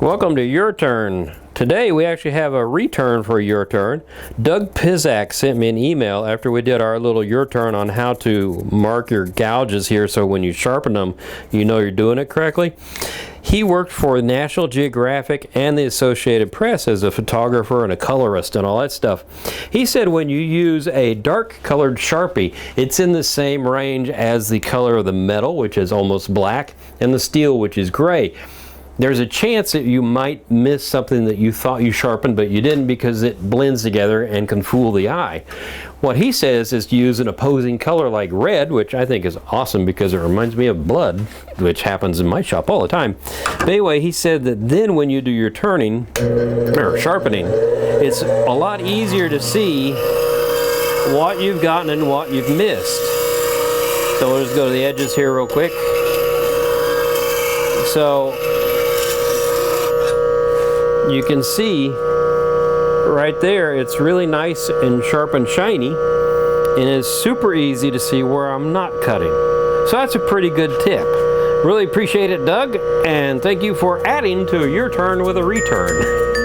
Welcome to Your Turn. Today we actually have a return for Your Turn. Doug Pizak sent me an email after we did our little Your Turn on how to mark your gouges here so when you sharpen them you know you're doing it correctly. He worked for National Geographic and the Associated Press as a photographer and a colorist and all that stuff. He said when you use a dark colored Sharpie, it's in the same range as the color of the metal, which is almost black, and the steel, which is gray. There's a chance that you might miss something that you thought you sharpened but you didn't because it blends together and can fool the eye. What he says is to use an opposing color like red, which I think is awesome because it reminds me of blood, which happens in my shop all the time. But anyway, he said that then when you do your turning, or sharpening, it's a lot easier to see what you've gotten and what you've missed. So we'll just go to the edges here real quick. So you can see right there, it's really nice and sharp and shiny, and it's super easy to see where I'm not cutting. So that's a pretty good tip. Really appreciate it, Doug, and thank you for adding to Your Turn with a Return.